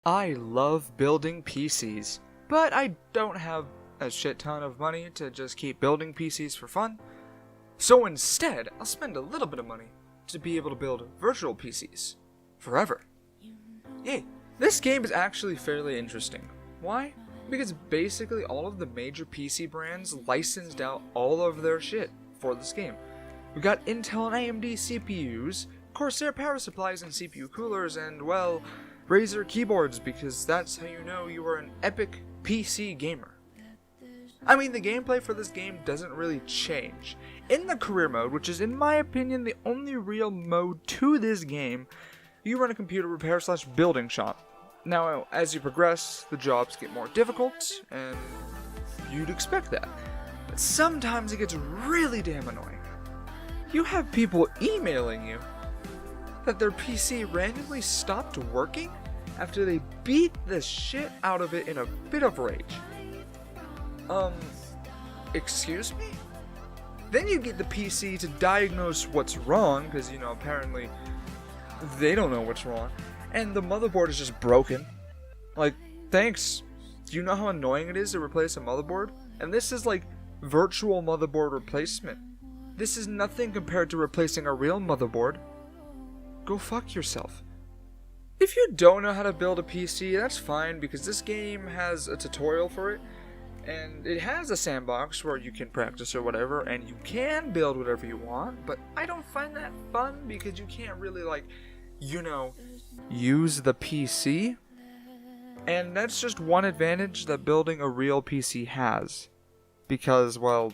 I love building PCs, but I don't have a shit ton of money to just keep building PCs for fun. So instead, I'll spend a little bit of money to be able to build virtual PCs forever. Yay! This game is actually fairly interesting. Why? Because basically all of the major PC brands licensed out all of their shit for this game. We got Intel and AMD CPUs, Corsair power supplies and CPU coolers, and, well, Razer keyboards, because that's how you know you are an epic PC gamer. I mean, the gameplay for this game doesn't really change. In the career mode, which is in my opinion the only real mode to this game, you run a computer repair / building shop. Now, as you progress, the jobs get more difficult, and you'd expect that. But sometimes it gets really damn annoying. You have people emailing you that their PC randomly stopped working after they beat the shit out of it in a bit of rage. Excuse me? Then you get the PC to diagnose what's wrong, because, apparently they don't know what's wrong, and the motherboard is just broken. Like, thanks. Do you know how annoying it is to replace a motherboard? And this is like virtual motherboard replacement. This is nothing compared to replacing a real motherboard. Go fuck yourself. If you don't know how to build a PC, that's fine, because this game has a tutorial for it, and it has a sandbox where you can practice or whatever, and you can build whatever you want, but I don't find that fun because you can't really, use the PC. And that's just one advantage that building a real PC has, because, well,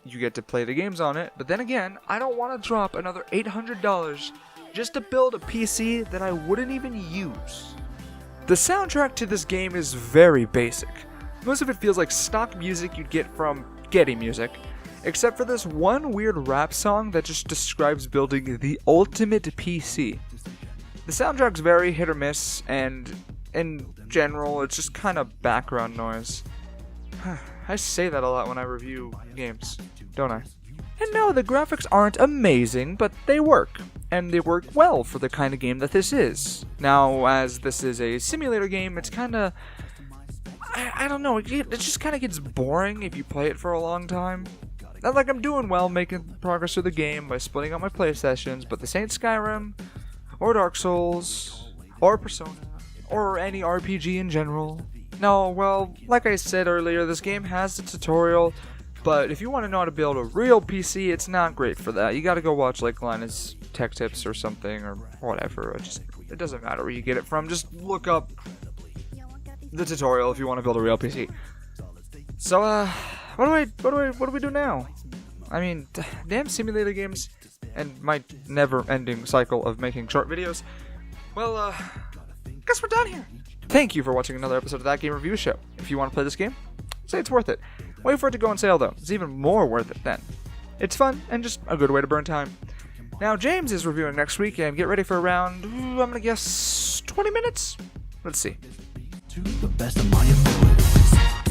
you get to play the games on it, but then again, I don't want to drop another $800 just to build a PC that I wouldn't even use. The soundtrack to this game is very basic. Most of it feels like stock music you'd get from Getty Music, except for this one weird rap song that just describes building the ultimate PC. The soundtrack's very hit or miss, and in general, it's just kind of background noise. I say that a lot when I review games, don't I? And no, the graphics aren't amazing, but they work. And they work well for the kind of game that this is. Now, as this is a simulator game, it's kind of... I don't know, it just kind of gets boring if you play it for a long time. Not like I'm doing well making progress through the game by splitting up my play sessions, but this ain't Skyrim, or Dark Souls, or Persona, or any RPG in general. No, well, like I said earlier, this game has a tutorial, but if you want to know how to build a real PC, it's not great for that. You gotta go watch, Linus Tech Tips or something, or whatever. It doesn't matter where you get it from, just look up the tutorial if you want to build a real PC. So, what do we do now? I mean, damn simulator games, and my never-ending cycle of making short videos. Well, guess we're done here. Thank you for watching another episode of That Game Review Show. If you want to play this game, say it's worth it. Wait for it to go on sale, though. It's even more worth it then. It's fun, and just a good way to burn time. Now, James is reviewing next week, and get ready for around, I'm gonna guess, 20 minutes? Let's see. To the best of my abilities.